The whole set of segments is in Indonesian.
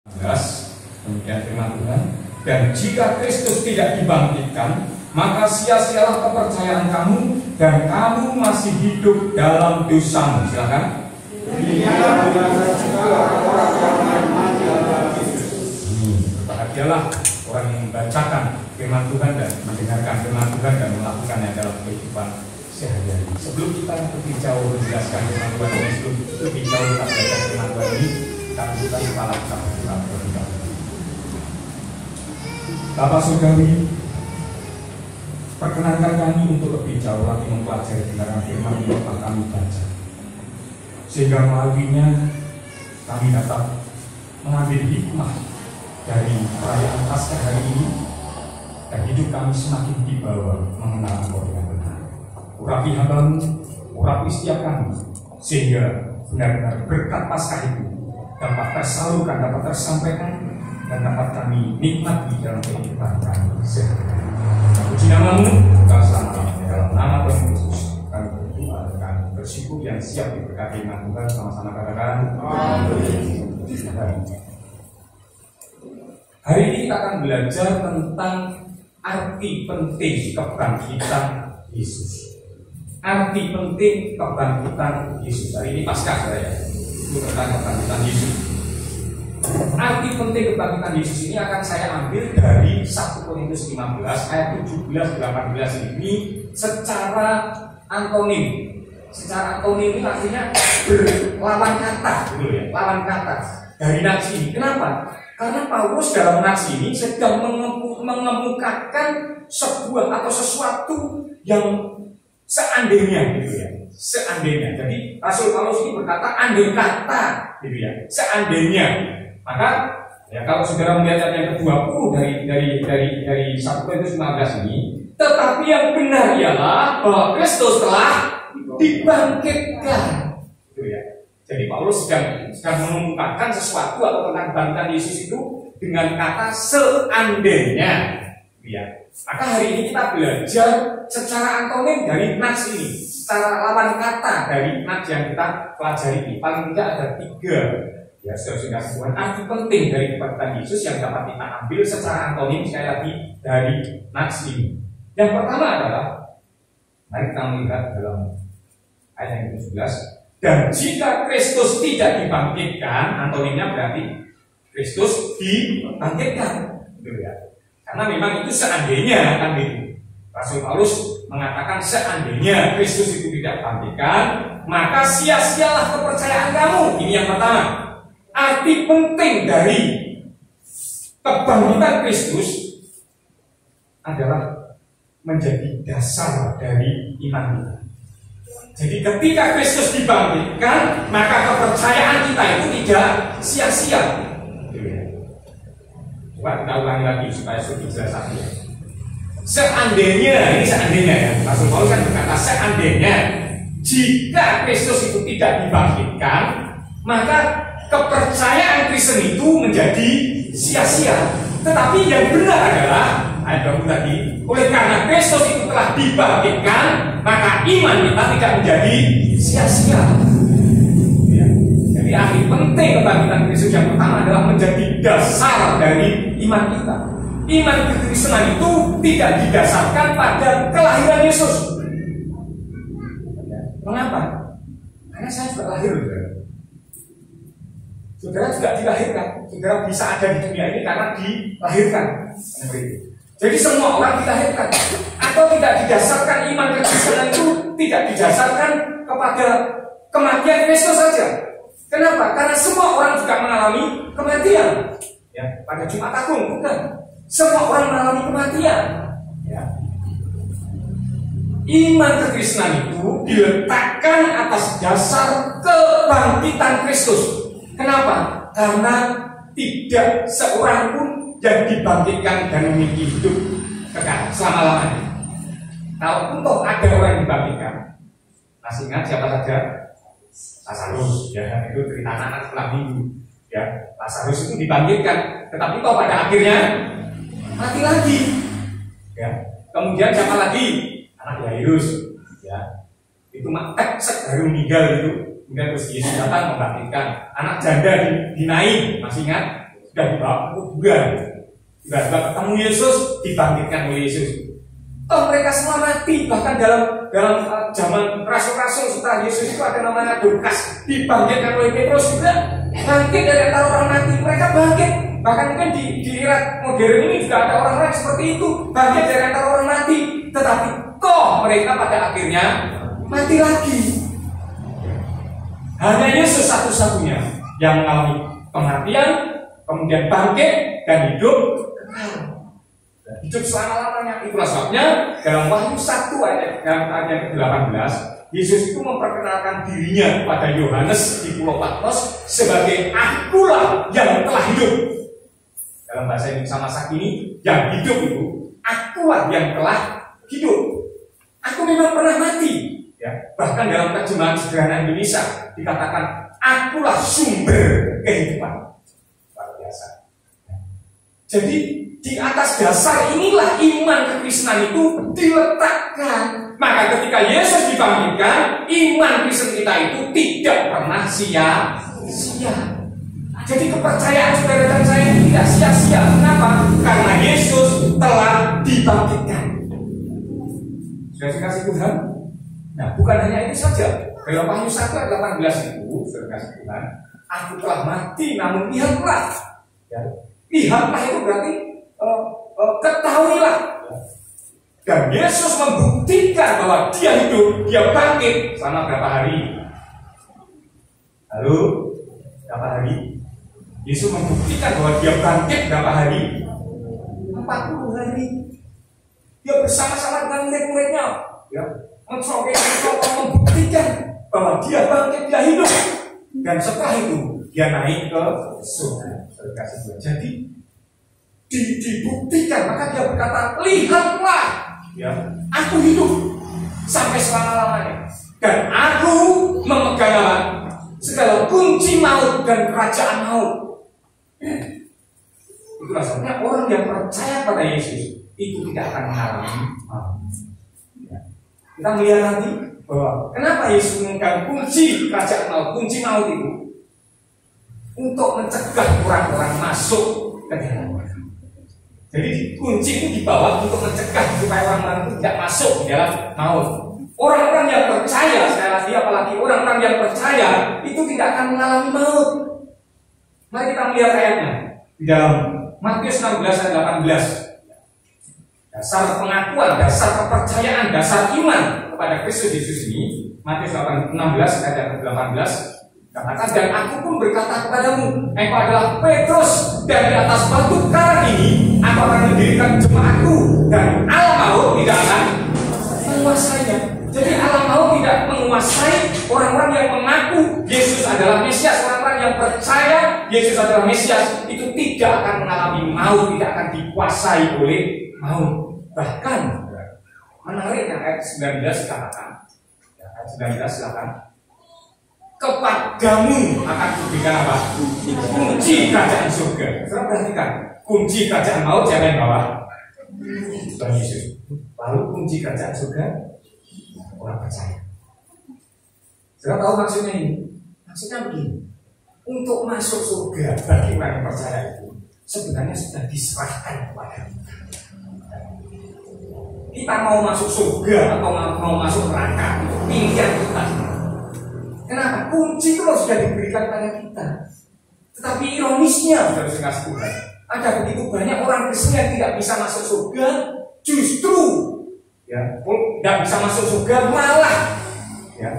Demikian firman Tuhan. Dan jika Kristus tidak dibangkitkan, maka sia-sialah kepercayaan kamu dan kamu masih hidup dalam dosamu. Silakan. Bahagialah orang yang membacakan firman Tuhan dan mendengarkan firman Tuhan dan melakukannya dalam kehidupan sehari-hari. Sebelum kita lebih jauh menjelaskan firman Tuhan ini, sebelum lebih jauh kita belajar firman Tuhan ini, kita buka kepala kita terlebih dahulu. Bapak Saudari, perkenankan kami untuk lebih jauh lagi mempelajari kebenaran firman yang telah kami baca, sehingga melaluinya kami dapat mengambil hikmah dari perayaan Paskah hari ini dan hidup kami semakin dibawa mengenal Engkau dengan benar. Urapi hamba-Mu, urapi setiap kami, sehingga benar-benar berkat Paskah itu dapat tersalurkan, dapat tersampaikan, dan dapat kami nikmati dalam kehidupan kami sehari-hari. Puji nama-Mu, Engkau selama-lamanya. Dalam nama Tuhan Yesus kami berdoa dan kami bersyukur yang siap diberkati iman Tuhan. Sama-sama katakan amin. Hari ini kita akan belajar tentang arti penting kebangkitan Yesus. Arti penting kebangkitan Yesus. Hari ini Paskah saya, itu tentang kebangkitan Yesus. Arti penting kebangkitan Yesus ini akan saya ambil dari 1 Korintus 15 ayat 17-18 ini secara antonim. Secara antonim ini artinya berlawan kata, gitu ya, lawan kata dari nats ini. Kenapa? Karena Paulus dalam nats ini sedang mengemukakan sebuah atau sesuatu yang seandainya, gitu ya, seandainya. Jadi Rasul Paulus ini berkata andai kata, gitu ya, seandainya. Maka ya, kalau saudara melihat ayat yang ke-20 dari 1 Korintus 15 ini, tetapi yang benar ialah bahwa Kristus telah dibangkitkan. Gitu ya. Jadi Paulus sedang mengungkapkan sesuatu atau tentang kebangkitan Yesus itu dengan kata seandainya. Ya. Maka hari ini kita belajar secara antonim dari nats ini, secara lawan kata dari nats yang kita pelajari ini. Paling tidak ada 3. Ya, saudara Tuhan, arti penting dari kebangkitan Yesus yang dapat kita ambil secara antonim sekali lagi dari nats ini. Yang pertama adalah, mari kita melihat dalam ayat yang ke-17. Dan jika Kristus tidak dibangkitkan, antonimnya berarti Kristus dibangkitkan, gitu ya. Karena memang itu seandainya kan gitu. Rasul Paulus mengatakan seandainya Kristus itu tidak dibangkitkan, maka sia-sialah kepercayaan kamu. Ini yang pertama. Arti penting dari kebangkitan Kristus adalah menjadi dasar dari iman kita. Jadi ketika Kristus dibangkitkan, maka kepercayaan kita itu tidak sia-sia. Coba kita ulangi lagi supaya lebih jelas lagi. Seandainya, ini seandainya ya, Rasul Paulus kan berkata seandainya jika Kristus itu tidak dibangkitkan, maka kepercayaan Kristen itu menjadi sia-sia. Tetapi yang benar adalah ayat 20 tadi, oleh karena Kristus itu telah dibangkitkan, maka iman kita tidak menjadi sia-sia. Ya. Jadi arti penting kebangkitan Kristus yang pertama adalah menjadi dasar dari iman kita. Iman kekristenan itu tidak didasarkan pada kelahiran Yesus. Mengapa? Karena saya juga lahir, saudara juga dilahirkan. Saudara bisa ada di dunia ini karena dilahirkan. Jadi semua orang dilahirkan. Atau tidak didasarkan iman kekristenan itu tidak didasarkan kepada kematian Kristus saja. Kenapa? Karena semua orang juga mengalami kematian. Ya, pada Jumat Agung bukan. Semua orang mengalami kematian. Ya. Iman kekristenan itu diletakkan atas dasar kebangkitan Kristus. Kenapa? Karena tidak seorang pun yang dibangkitkan dan memiliki hidup kekal selama-lamanya. Kalaupun toh ada orang yang dibangkitkan, masih ingat siapa saja? Lazarus, ya, itu cerita anak setelah minggu. Ya, Lazarus itu dibangkitkan, tetapi toh pada akhirnya mati lagi. Ya, kemudian siapa lagi? Anak Yairus. Ya, itu baru meninggal itu. Kemudian terus Yesus datang membangkitkan. Anak janda di Nain, masih ingat? dan dibawa ke kuburan. Tiba-tiba ketemu Yesus, dibangkitkan oleh Yesus. Toh mereka semua mati, bahkan dalam zaman rasul-rasul setelah Yesus itu ada namanya Dorcas, dibangkitkan oleh Petrus juga, bangkit dari antara orang mati. Mereka bangkit, bahkan mungkin di era modern ini juga ada orang-orang seperti itu, bangkit dari antara orang mati. Tetapi toh mereka pada akhirnya mati lagi. Hanya Yesus satu-satunya yang mengalami kematian, kemudian bangkit dan hidup kekal. Hidup selama-lamanya. Itulah sebabnya dalam Wahyu 1 ayat 18, Yesus itu memperkenalkan dirinya pada Yohanes di Pulau Patmos sebagai akulah yang telah hidup. Dalam bahasa Indonesia masa kini, yang hidup itu akulah yang telah hidup. Aku memang pernah mati. Ya, bahkan dalam terjemahan sederhana Indonesia dikatakan akulah sumber kehidupan. Luar biasa. Jadi di atas dasar inilah iman kekristenan itu diletakkan. Maka ketika Yesus dibangkitkan, iman Kristen kita itu tidak pernah sia-sia. Jadi kepercayaan saudara dan saya tidak sia-sia. Kenapa? Karena Yesus telah dibangkitkan. Sudah dikasih Tuhan? Nah, bukan hanya itu saja. Dalam Wahyu 1 ayat 18 itu, sudah dikasih Tuhan, aku telah mati, namun lihatlah. Ya. Lihatlah itu berarti ketahuilah. Dan Yesus membuktikan bahwa dia hidup, dia bangkit selama berapa hari? Halo? Berapa hari? Yesus membuktikan bahwa dia bangkit berapa hari? 40 hari. Dia bersama-sama dengan murid-muridnya, ya, membuktikan bahwa dia bangkit, dia hidup. Dan setelah itu dia naik ke surga. Jadi dibuktikan, maka dia berkata, lihatlah, ya, aku hidup sampai selama-lamanya, dan aku memegang segala kunci maut dan kerajaan maut. Itulah sebabnya orang yang percaya pada Yesus itu tidak akan mengalami maut. Kita melihat nanti bahwa kenapa Yesus memegang kunci kerajaan maut, kunci maut itu untuk mencegah orang-orang masuk ke dalam. Jadi kunci itu dibawa untuk mencegah supaya orang-orang itu tidak masuk di dalam maut. Orang-orang yang percaya, sekali lagi apalagi orang-orang yang percaya itu tidak akan mengalami maut. Mari kita melihat ayatnya di dalam Matius 16 ayat 18. Dasar pengakuan, dasar kepercayaan, dasar iman kepada Kristus Yesus ini, Matius 16 ayat 18. Katakan, dan aku pun berkata kepadamu, engkau adalah Petrus, dan di atas batu karang ini aku akan mendirikan jemaatku, dan alam maut tidak akan menguasainya. Jadi alam maut tidak menguasai orang-orang yang mengaku Yesus adalah Mesias. Orang-orang yang percaya Yesus adalah Mesias itu tidak akan mengalami maut, tidak akan dikuasai oleh maut. Bahkan menariknya ayat 19 dikatakan, ayat 19 silakan, kepadamu akan diberikan apa? Kunci kerajaan surga. Saudara perhatikan, kunci kerajaan maut siapa yang bawa? Tuhan Yesus. Lalu kunci kerajaan surga orang percaya. Saudara tahu maksudnya ini? Maksudnya begini, untuk masuk surga bagi orang yang percaya itu sebenarnya sudah diserahkan kepada kita. Kita mau masuk surga atau mau masuk neraka itu pilihan kita. Kenapa? Kunci itu sudah diberikan pada kita. Tetapi ironisnya, sudah dikasih Tuhan, ada begitu banyak orang Kristen yang tidak bisa masuk surga, justru ya, tidak bisa masuk surga, malah ya,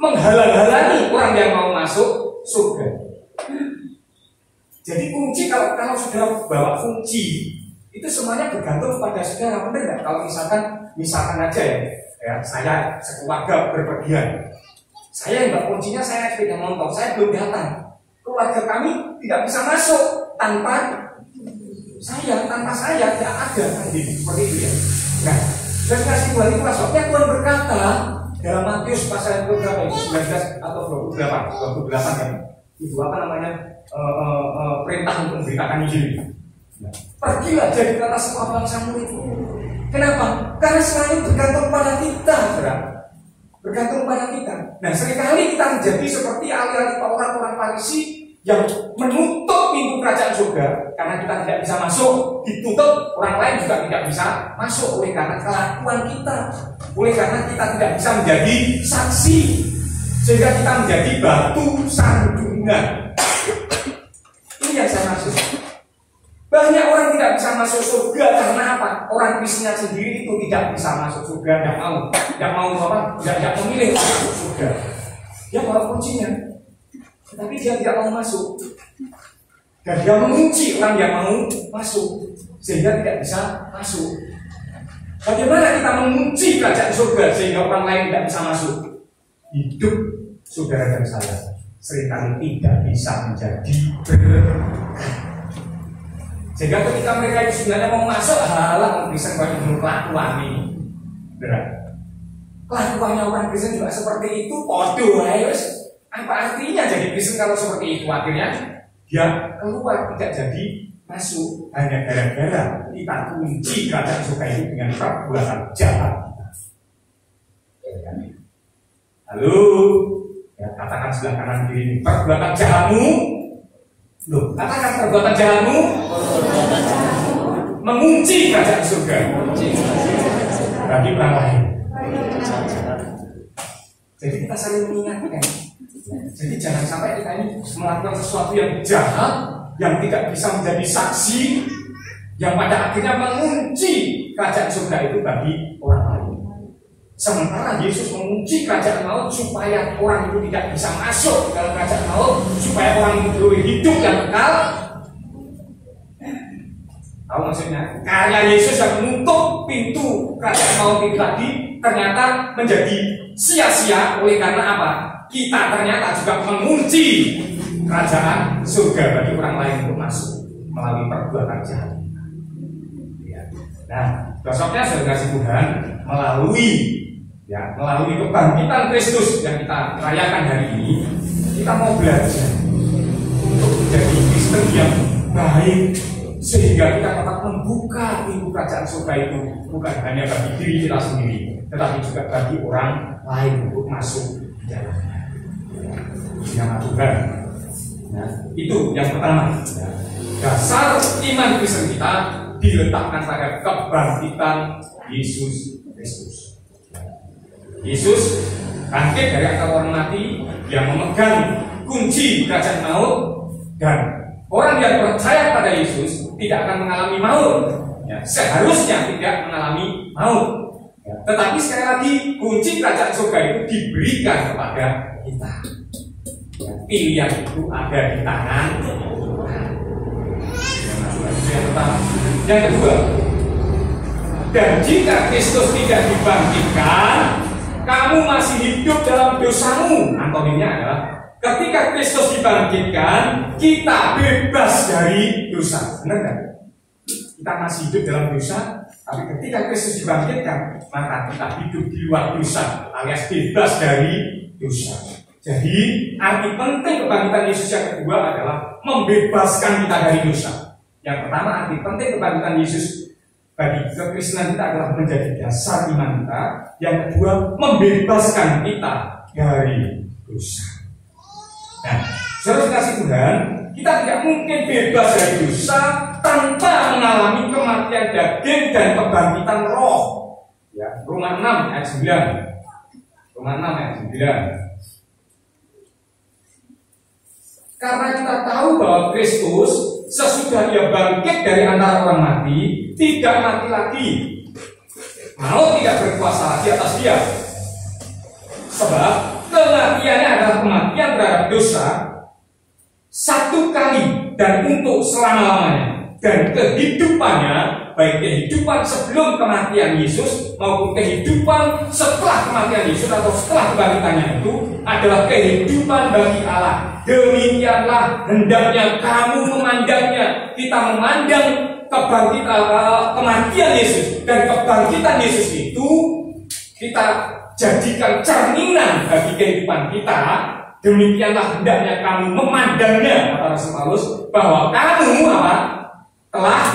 menghalang-halangi orang yang mau masuk surga. Jadi kunci, kalau saudara bawa kunci, itu semuanya bergantung pada saudara, benar nggak? Kalau misalkan aja ya, saya sekeluarga berpergian. Saya yang bawa kuncinya, saya naik sepeda motor, saya belum datang. Keluarga kami tidak bisa masuk tanpa saya tidak ada. Seperti itu ya. Nah, dan kasih Tuhan itu sebabnya Tuhan berkata dalam Matius pasal yang berapa itu 19 atau 28 kan? Itu apa namanya? Perintah untuk memberitakan Injil. Nah, pergilah jadi kata semua bangsamu itu. Kenapa? Karena selalu bergantung pada kita, saudara. Bergantung pada kita. Nah, seringkali kita menjadi seperti ahli-ahli orang-orang Farisi yang menutup pintu kerajaan surga karena kita tidak bisa masuk, ditutup, orang lain juga tidak bisa masuk oleh karena kelakuan kita, oleh karena kita tidak bisa menjadi saksi, sehingga kita menjadi batu sandungan. Ini yang saya maksud. Banyak orang tidak bisa masuk surga karena apa? Orang Kristennya sendiri itu tidak bisa masuk surga, tidak mau apa? Tidak memilih masuk surga. Dia bawa kuncinya, tetapi dia tidak mau masuk. Dan dia mengunci orang yang mau masuk, sehingga tidak bisa masuk. Bagaimana kita mengunci kerajaan surga sehingga orang lain tidak bisa masuk? Hidup saudara dan saya seringkali tidak bisa menjadi berkat. Sehingga ketika mereka itu sebenarnya mau masuk, halah Kristen banyak dulu kelakuan ini. Berat. Kelakuannya orang Kristen juga seperti itu, podo harus. Apa artinya jadi Kristen kalau seperti itu? Akhirnya dia keluar, tidak jadi masuk, hanya gara-gara kita kunci kerajaan surga itu dengan perbuatan jahat. Halo, ya, katakan sebelah kanan kiri, perbuatan jahatmu. Loh, katakan perbuatan jahatmu mengunci kerajaan surga. Bagi orang lain. Jadi kita saling mengingatkan. Jadi jangan sampai kita ini melakukan sesuatu yang jahat, yang tidak bisa menjadi saksi, yang pada akhirnya mengunci kerajaan surga itu bagi orang lain. Sementara Yesus mengunci kerajaan maut supaya orang itu tidak bisa masuk dalam kerajaan maut, supaya orang itu hidup yang kekal. Tahu maksudnya? Karena Yesus yang menutup pintu kerajaan maut itu tadi ternyata menjadi sia-sia oleh karena apa? Kita ternyata juga mengunci kerajaan surga bagi orang lain untuk masuk melalui perbuatan jahat. Nah, besoknya saudara kasih Tuhan melalui kebangkitan Kristus yang kita rayakan hari ini, kita mau belajar untuk menjadi Kristen yang baik, sehingga kita dapat membuka pintu kerajaan surga itu bukan hanya bagi diri kita sendiri, tetapi juga bagi orang lain untuk masuk di dalamnya. Nama Tuhan. Nah, itu yang pertama. Dasar iman Kristen kita diletakkan pada kebangkitan Yesus Kristus. Yesus bangkit dari antara orang mati, yang memegang kunci kerajaan maut, dan orang yang percaya pada Yesus tidak akan mengalami maut. Ya, seharusnya tidak mengalami maut. Ya, tetapi sekali lagi kunci kerajaan surga itu diberikan kepada kita. Ya, pilihan itu ada di tangan. Yang pertama. Yang kedua, dan jika Kristus tidak dibangkitkan, kamu masih hidup dalam dosamu. Antoninnya adalah ketika Kristus dibangkitkan, kita bebas dari dosa. Benar kan? Kita masih hidup dalam dosa, tapi ketika Kristus dibangkitkan, maka kita hidup di luar dosa, alias bebas dari dosa. Jadi arti penting kebangkitan Yesus yang kedua adalah membebaskan kita dari dosa. Yang pertama, arti penting kebangkitan Yesus bagi kekristenan kita adalah menjadi dasar iman kita. Yang kedua, membebaskan kita dari dosa. Nah, saudara kasih Tuhan, kita tidak mungkin bebas dari dosa tanpa mengalami kematian daging dan kebangkitan roh. Ya, Roma 6 ayat 9. Roma 6 ayat 9. Karena kita tahu bahwa Kristus sesudah dia bangkit dari antara orang mati, tidak mati lagi. Maut tidak berkuasa lagi atas dia. Sebab kematiannya adalah kematian terhadap dosa satu kali dan untuk selama-lamanya. Dan kehidupannya, baik kehidupan sebelum kematian Yesus maupun kehidupan setelah kematian Yesus atau setelah kebangkitannya itu adalah kehidupan bagi Allah. Demikianlah hendaknya kamu memandangnya. Kita memandang kematian Yesus dan kebangkitan Yesus itu kita jadikan cerminan bagi kehidupan kita. Demikianlah hendaknya kamu memandangnya, kata Rasul Paulus, bahwa kamu telah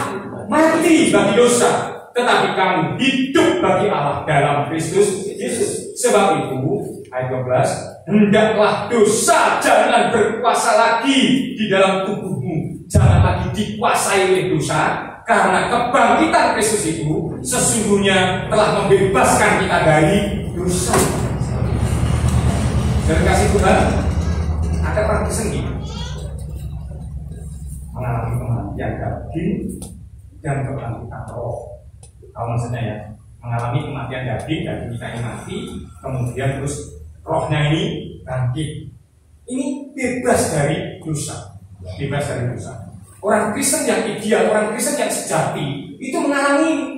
mati bagi dosa, tetapi kamu hidup bagi Allah dalam Kristus Yesus. Sebab itu ayat 12, hendaklah dosa jangan berkuasa lagi di dalam tubuhmu, jangan lagi dikuasai oleh dosa, karena kebangkitan Kristus itu sesungguhnya telah membebaskan kita dari dosa. Dan kasih Tuhan, ada orang Kristen mengalami kematian daging dan kebangkitan roh. Tahu maksudnya ya? Mengalami kematian daging dan kita ini mati, kemudian terus rohnya ini bangkit. Ini bebas dari dosa, bebas dari dosa. Orang Kristen yang ideal, orang Kristen yang sejati itu mengalami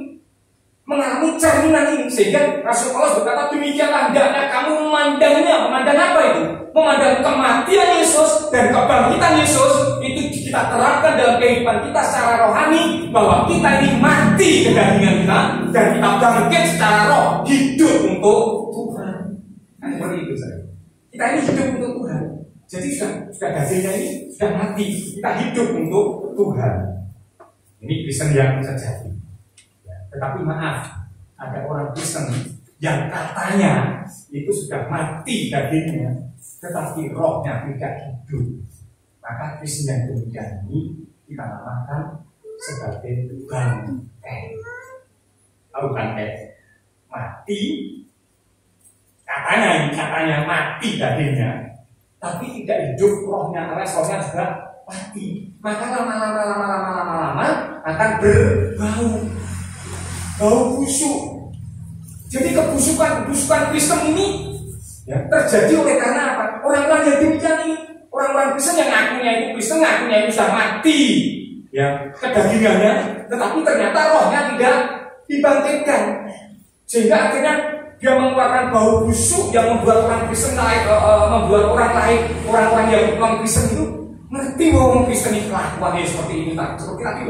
cerminan ini, sehingga Rasul Paulus berkata demikianlah hendaknya kamu memandangnya. Memandang apa itu? Memandang kematian Yesus dan kebangkitan Yesus itu kita terapkan dalam kehidupan kita secara rohani, bahwa kita ini mati kedagingan kita dan kita bangkit secara roh, hidup untuk Tuhan. Kan seperti itu saya. Kita ini hidup untuk Tuhan. Jadi sudah dagingnya ini sudah mati, kita hidup untuk Tuhan. Ini Kristen yang sejati. Tetapi maaf, ada orang Kristen yang katanya itu sudah mati dagingnya, tetapi rohnya tidak hidup. Maka Kristen yang demikian ini kita namakan sebagai bangkai. Tahu bangkai? Mati, katanya mati dagingnya, tapi tidak hidup rohnya, alias rohnya juga mati. Maka lama-lama akan berbau. Bau busuk. Jadi kebusukan Kristen ini ya, terjadi oleh karena apa? Orang-orang yang demikian ini, orang-orang Kristen yang ngakunya itu Kristen, ngakunya itu sudah mati, ya kedagingannya, tetapi ternyata rohnya tidak dibangkitkan, sehingga akhirnya dia mengeluarkan bau busuk yang membuat orang Kristen membuat orang-orang yang non Kristen itu ngerti bahwa orang Kristen itu kelakuannya seperti ini, seperti tadi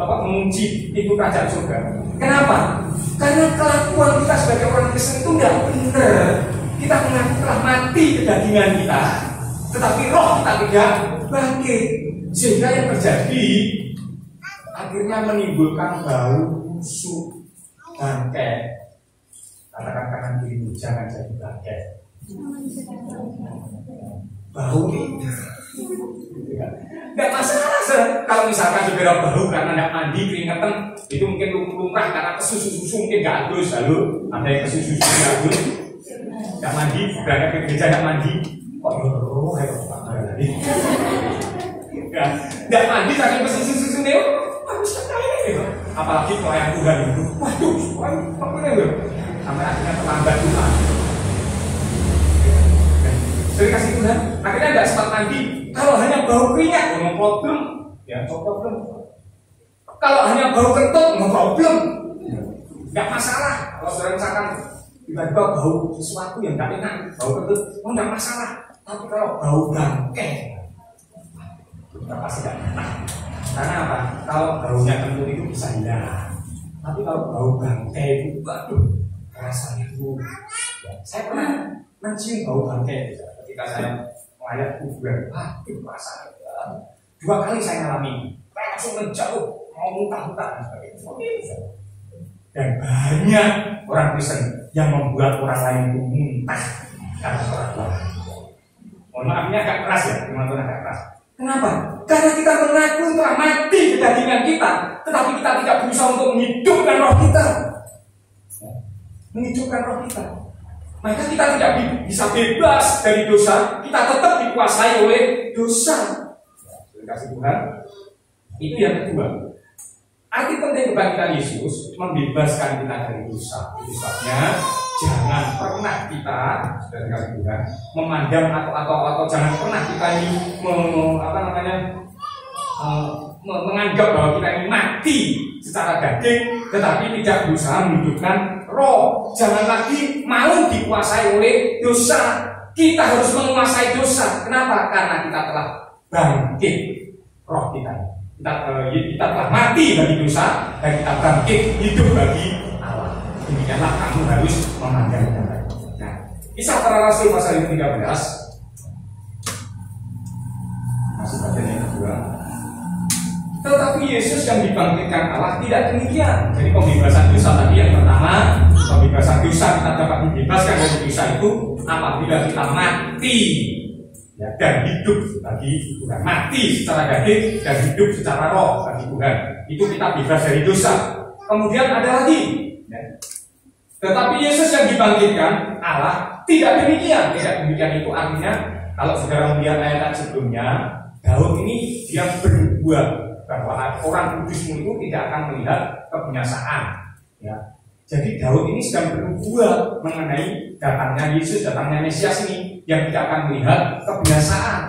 mengunci itu kerajaan surga. Kenapa? Karena kelakuan kita sebagai orang Kristen itu tidak benar. Kita mengaku telah mati kedagingan kita, tetapi roh kita tidak bangkit, sehingga yang terjadi akhirnya menimbulkan bau busuk, bangkai. Katakan kanan kiri, jangan jadi bangkai. Bau ini nggak masalah kalau misalkan saudara bau karena nggak mandi keringetan, itu mungkin lumrah karena kesusu mungkin nggak halus. Lalu ada yang kesusu nggak halus, nggak mandi, berangkat ke gereja nggak mandi, kok tadi nggak mandi saking kesusu nih, harus sekali gitu. Apalagi pelayan Tuhan itu, waduh, apa itu? Sampai akhirnya terlambat Tuhan. Dari kasih Tuhan, akhirnya nggak sempat mandi. Kalau hanya bau keringat, no problem, ya no problem. Kalau hanya bau kentut, no problem, nggak masalah. Kalau saudara misalkan tiba-tiba bau sesuatu yang nggak enak, bau kentut, nggak masalah. Tapi kalau bau bangkai, kita pasti nggak enak. Karena apa? Kalau baunya kentut itu bisa hilang, tapi kalau bau bangkai itu, waduh, rasanya itu. Ya, saya pernah mencium bau bangkai ketika saya melayat kuburan. Waduh, rasanya 2 kali saya alami, langsung menjauh, mau muntah-muntah dan sebagainya. Dan banyak orang Kristen yang membuat orang lain itu muntah karena kelakuan. Mohon maaf, ini agak keras ya, teman-teman, agak keras. Kenapa? Karena kita mengaku telah mati kedagingan kita, tetapi kita tidak berusaha untuk menghidupkan roh kita. Menghidupkan roh kita. Maka kita tidak bisa bebas dari dosa, kita tetap dikuasai oleh dosa. Terima kasih Tuhan. Itu yang kedua. Arti penting kebangkitan Yesus membebaskan kita dari dosa. Itu sebabnya jangan pernah kita, sudah dikasih Tuhan, memandang atau jangan pernah kita ini menganggap bahwa kita ini mati secara daging, tetapi tidak berusaha menghidupkan roh. Jangan lagi mau dikuasai oleh dosa. Kita harus menguasai dosa. Kenapa? Karena kita telah bangkit roh kita. Kita telah mati bagi dosa dan kita bangkit hidup bagi Allah. Demikianlah kamu harus memandang dengan baik. Nah, Kisah Para Rasul pasal 13 masih bagian yang kedua. Tetapi Yesus yang dibangkitkan Allah tidak demikian. Jadi pembebasan dosa tadi yang pertama, pembebasan dosa kita dapat dibebaskan dari dosa itu apabila kita mati ya, dan hidup bagi Tuhan. Mati secara daging dan hidup secara roh bagi Tuhan. Itu kita bebas dari dosa. Kemudian ada lagi ya. Tetapi Yesus yang dibangkitkan Allah tidak demikian. Tidak demikian itu artinya kalau saudara melihat ayat sebelumnya, Daud ini dia berbuat bahwa orang kudusmu itu tidak akan melihat kebinasaan ya. Jadi Daud ini sedang bernubuat mengenai datangnya Yesus, datangnya Mesias ini yang tidak akan melihat kebinasaan.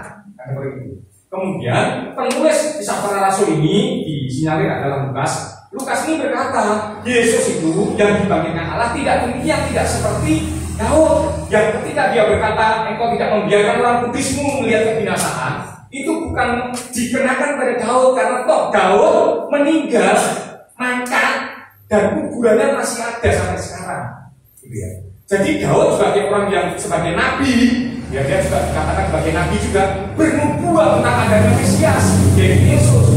Kemudian penulis kisah para rasul ini disinyalir adalah Lukas. Lukas ini berkata Yesus itu yang dibangkitkan Allah tidak demikian, tidak seperti Daud yang ketika dia berkata engkau tidak membiarkan orang kudusmu melihat kebinasaan, itu bukan dikenakan pada Daud karena toh Daud meninggal, mangkat dan kuburannya masih ada sampai sekarang. Gitu ya. Jadi Daud sebagai orang yang sebagai nabi, ya dia juga dikatakan sebagai nabi juga bernubuat tentang adanya Mesias, yaitu Yesus.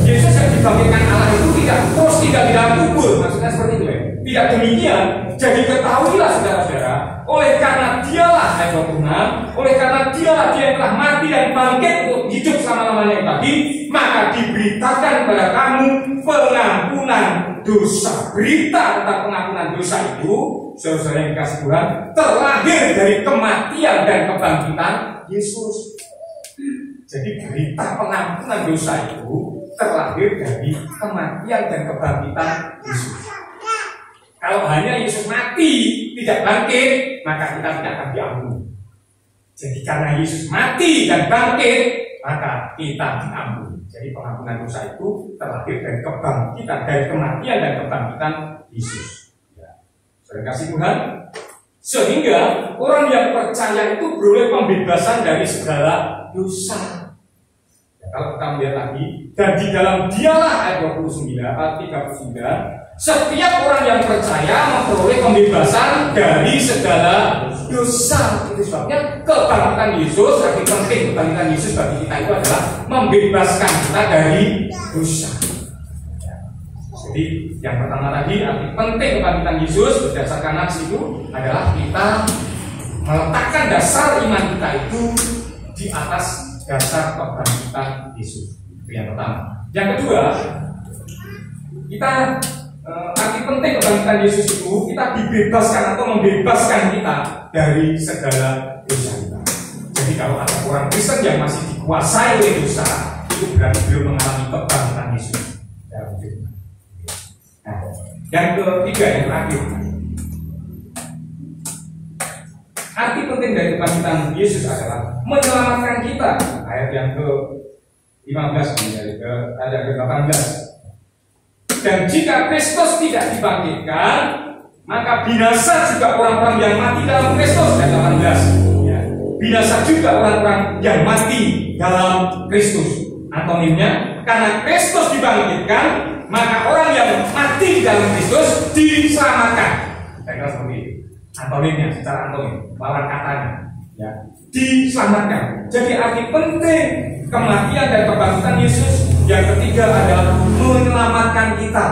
Yesus yang dibangkitkan Allah itu tidak terus tinggal di dalam kubur, maksudnya seperti itu ya. Tidak demikian. Jadi ketahuilah saudara-saudara, oleh karena dialah ayat 26, oleh karena dialah dia yang telah mati dan bangkit untuk hidup selama-lamanya tadi, maka diberitakan kepada kamu pengampunan dosa. Berita tentang pengampunan dosa itu, saudara-saudara yang dikasih Tuhan, terlahir dari kematian dan kebangkitan Yesus. Jadi berita pengampunan dosa itu terlahir dari kematian dan kebangkitan Yesus. Kalau hanya Yesus mati tidak bangkit, maka kita tidak akan diampuni. Jadi karena Yesus mati dan bangkit, maka kita diampuni. Jadi pengampunan dosa itu terlahir dari kebangkitan, dari kematian dan kebangkitan Yesus. Ya. Saudara kasih Tuhan, sehingga orang yang percaya itu beroleh pembebasan dari segala dosa. Ya, kalau kita melihat lagi, dan di dalam dialah ayat 29 atau 39. Setiap orang yang percaya memperoleh pembebasan dari segala dosa. Itu sebabnya kebangkitan Yesus, arti penting kebangkitan Yesus bagi kita itu adalah membebaskan kita dari dosa. Jadi yang pertama tadi, arti penting kebangkitan Yesus berdasarkan nafsu itu adalah kita meletakkan dasar iman kita itu di atas dasar kebangkitan Yesus. Itu yang pertama. Yang kedua, kita arti penting kebangkitan Yesus itu kita dibebaskan atau membebaskan kita dari segala dosa kita. Jadi kalau ada orang Kristen yang masih dikuasai oleh dosa, itu berarti belum mengalami kebangkitan Yesus. Nah, yang ketiga, yang terakhir, arti penting dari kebangkitan Yesus adalah menyelamatkan kita. Ayat yang ke-15 ada ke-18. Dan jika Kristus tidak dibangkitkan, maka binasa juga orang-orang yang mati dalam Kristus. Ayat 18 ya. Binasa juga orang-orang yang mati dalam Kristus. Antonimnya, karena Kristus dibangkitkan, maka orang yang mati dalam Kristus diselamatkan. Saya kira seperti itu. Antonimnya, secara antonim, lawan katanya ya. Diselamatkan. Jadi arti penting kematian dan kebangkitan Yesus yang ketiga adalah menyelamatkan kita.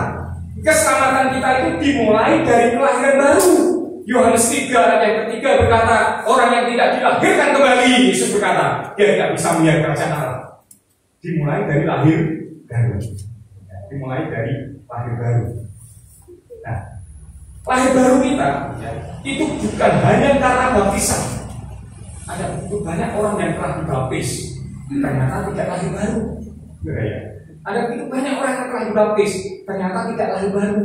Keselamatan kita itu dimulai dari kelahiran baru. Yohanes 3 ayat yang ketiga berkata, orang yang tidak dilahirkan kembali, Yesus berkata, dia tidak bisa melihat kerajaan Allah. Dimulai dari lahir baru. Dimulai dari lahir baru. Nah, lahir baru kita ya, itu bukan hanya karena baptisan. Ada begitu banyak orang yang telah dibaptis ternyata tidak lahir baru. Ya. Ada begitu banyak orang yang telah dibaptis ternyata tidak lahir baru.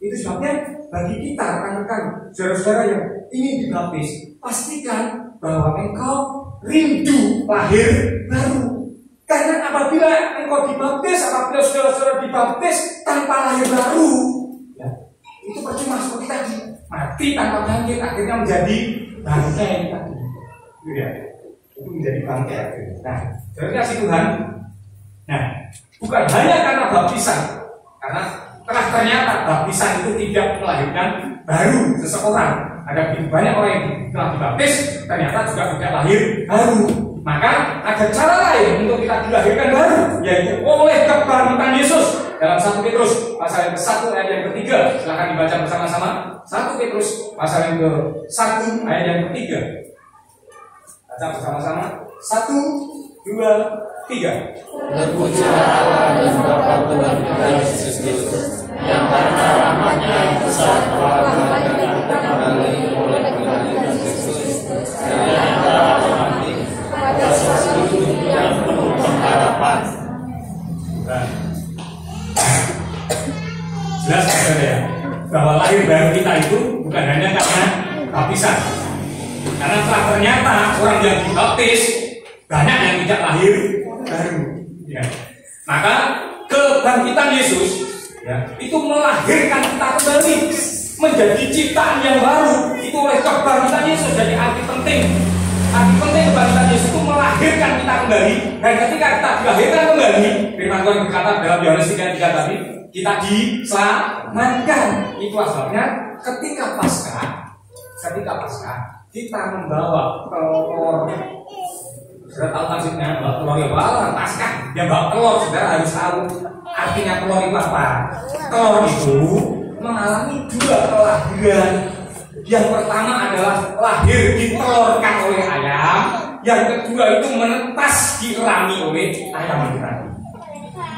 Itu sebabnya bagi kita rekan-rekan, saudara-saudara yang ingin dibaptis, pastikan bahwa engkau rindu lahir baru. Karena apabila engkau dibaptis, apabila saudara-saudara dibaptis tanpa lahir baru, ya, itu percuma seperti tadi, mati tanpa bangkit, akhirnya menjadi bangkai tadi. Ya, itu menjadi bangkai. Nah, kasih Tuhan. Nah, bukan hanya karena baptisan, karena telah ternyata baptisan itu tidak melahirkan baru seseorang. Ada banyak orang yang telah dibaptis ternyata juga tidak lahir baru. Maka ada cara lain untuk kita dilahirkan baru, yaitu oleh kebangkitan Yesus. Dalam 1 Petrus pasal yang ke-1 ayat yang ke-3, silahkan dibaca bersama-sama. 1 Petrus pasal yang ke-1 ayat yang ke-3. Baca bersama-sama. 1, 2, 3. Terpujilah Allah dan Bapa Tuhan kita Yesus Kristus, yang karena rahmat-Nya yang besar telah membangkitkan kembali oleh Tuhan Yesus Kristus dari antara orang mati pada suatu hidup yang penuh pengharapan. Jelas saudara ya, bahwa lahir baru kita itu bukan hanya karena baptisan. Karena ternyata orang yang dibaptis banyak yang tidak lahir baru. Ya. Maka kebangkitan Yesus ya, itu melahirkan kita kembali menjadi ciptaan yang baru. Itu oleh kebangkitan Yesus. Jadi arti penting kebangkitan Yesus itu melahirkan kita kembali. Dan ketika kita dilahirkan kembali, firman Tuhan berkata dalam Yohanes 3:3 tadi, kita diselamatkan. Itu sebabnya ketika Paskah kita membawa telur. Saudara tahu maksudnya bawa telur ya, bawa Paskah yang bawa telur. Saudara harus tahu artinya telur itu apa. Telur itu mengalami dua kelahiran. Yang pertama adalah lahir ditelurkan oleh ayam. Yang kedua itu menetas dirami oleh ayam tadi.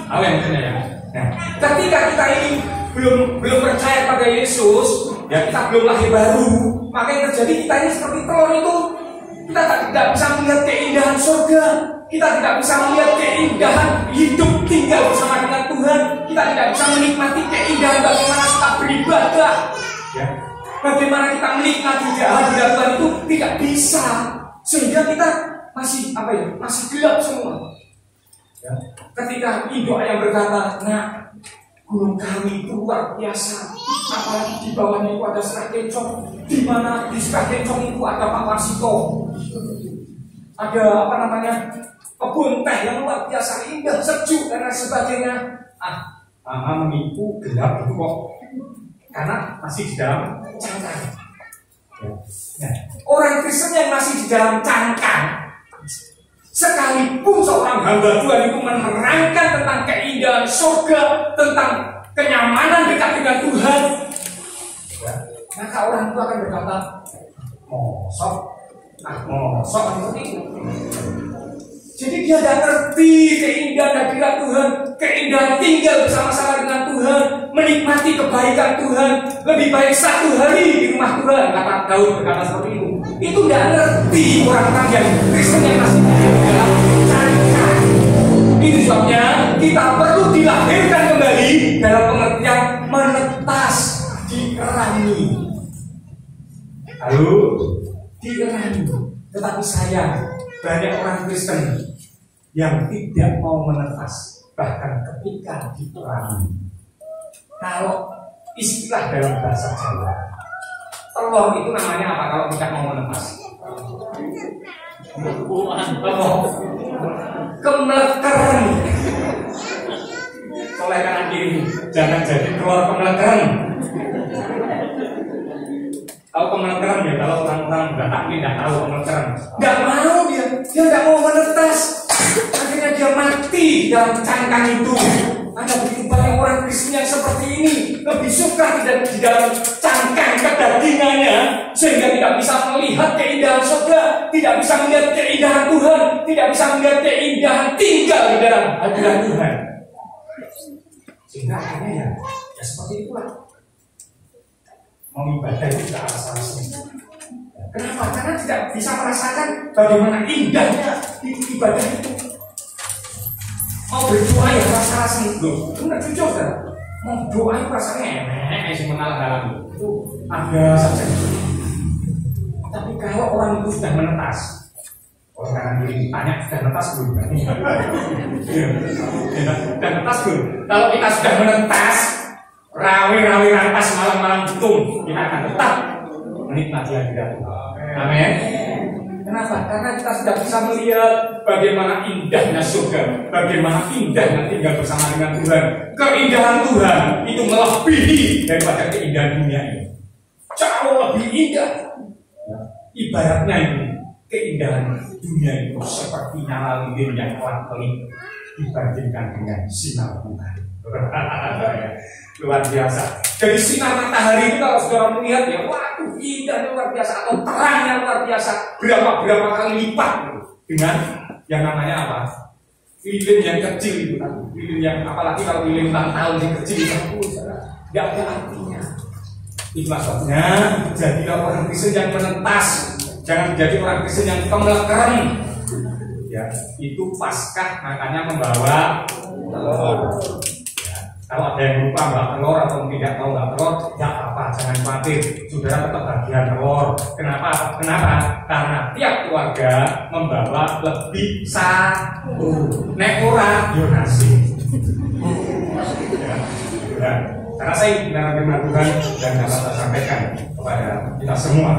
Tahu yang maksudnya ya? Nah, ketika kita ini belum percaya pada Yesus, ya kita belum lahir baru, maka yang terjadi kita ini seperti telur itu. Kita tidak bisa melihat keindahan surga, kita tidak bisa melihat keindahan hidup tinggal bersama dengan Tuhan, kita tidak bisa menikmati keindahan bagaimana kita beribadah, ya. Bagaimana kita menikmati hadirat Tuhan itu tidak bisa, sehingga kita masih masih gelap semua. Ya. Ketika induk yang berkata, nah, gunung kami itu luar biasa, apalagi di bawahnya itu ada Serak Kencong, di mana di Serak Kencong itu ada Pak Warsito, ada kebun teh yang luar biasa indah, sejuk dan sebagainya. Menipu gelap itu kok, karena masih di dalam cangkang. Nah, orang Kristen yang masih di dalam cangkang, sekalipun seorang hamba Tuhan itu menerangkan tentang keindahan surga, tentang kenyamanan dekat dengan Tuhan, ya, maka orang itu akan berkata, mosok seperti itu. Jadi dia tidak ngerti keindahan hadirat Tuhan, keindahan tinggal bersama-sama dengan Tuhan, menikmati kebaikan Tuhan. Lebih baik satu hari di rumah Tuhan, kata Daud berkata seperti itu. Itu tidak ngerti orang-orang yang Kristen yang masih di dalam cangkang. Itu sebabnya kita perlu dilahirkan kembali dalam pengertian menetas, dikerani. Lalu dikerani. Tetapi sayang, banyak orang Kristen yang tidak mau menetas, bahkan ketika dikerani. Kalau istilah dalam bahasa Jawa, telur itu namanya apa kalau tidak mau menetas? Kemelekeran. Oleh kanan kiri, jangan jadi telur kemelekeran. Tahu kemelekeran ya? Kalau orang-orang Batak tidak tahu kemelekeran, nggak mau dia nggak mau menetas. Akhirnya dia mati dalam cangkang itu. Ada begitu banyak orang Kristen yang seperti ini, lebih suka tidak di dalam cangkang kedagingannya, sehingga tidak bisa melihat keindahan surga, tidak bisa melihat keindahan Tuhan, tidak bisa melihat keindahan tinggal di dalam hadirat Tuhan. Sehingga akhirnya ya seperti itulah. Mau ibadah itu tidak alasan. Kenapa? Karena tidak bisa merasakan bagaimana indahnya ibadah itu. Mau berdoa ya rasa-rasa itu enggak jujur kan? Mau doa itu rasanya enak, sih mengalah dalam itu ada saja. Tapi kalau orang itu sudah menetas, orang kanan kiri tanya sudah menetas belum? Sudah menetas belum? Kalau kita sudah menetas, rawi-rawi rantas malam-malam betul, kita akan tetap menikmati hadirat Tuhan. Amin. Kenapa? Karena kita sudah bisa melihat bagaimana indahnya surga, bagaimana indahnya tinggal bersama dengan Tuhan. Keindahan Tuhan itu melebihi daripada keindahan dunia ini. Jauh lebih indah. Ibaratnya ini, keindahan dunia itu seperti nyala lilin yang kelap-kelip dibandingkan dengan sinar Tuhan. Luar biasa. Jadi sinar matahari itu kalau saudara melihat ya, waduh indah luar biasa, atau terangnya luar biasa, berapa kali lipat dengan yang namanya apa? Lilin yang kecil itu kan, lilin yang apalagi kalau lilin ulang tahun yang kecil itu nggak ada artinya. Itulah sebabnya jadilah orang Kristen yang menentas, jangan menjadi orang Kristen yang kemelekeran. Ya, itu Paskah makanya membawa telur. Kalau ada yang lupa bawa telur atau tidak tahu bawa telur, ya apa, jangan khawatir, saudara tetap bagian telur. Kenapa? Karena tiap keluarga membawa lebih satu. Nek ora yo nasi. Ya. Karena saya benar firman Tuhan dan dapat saya sampaikan kepada kita semua.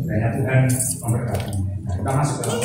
Kiranya Tuhan memberkati. Nah, kita masuk dalam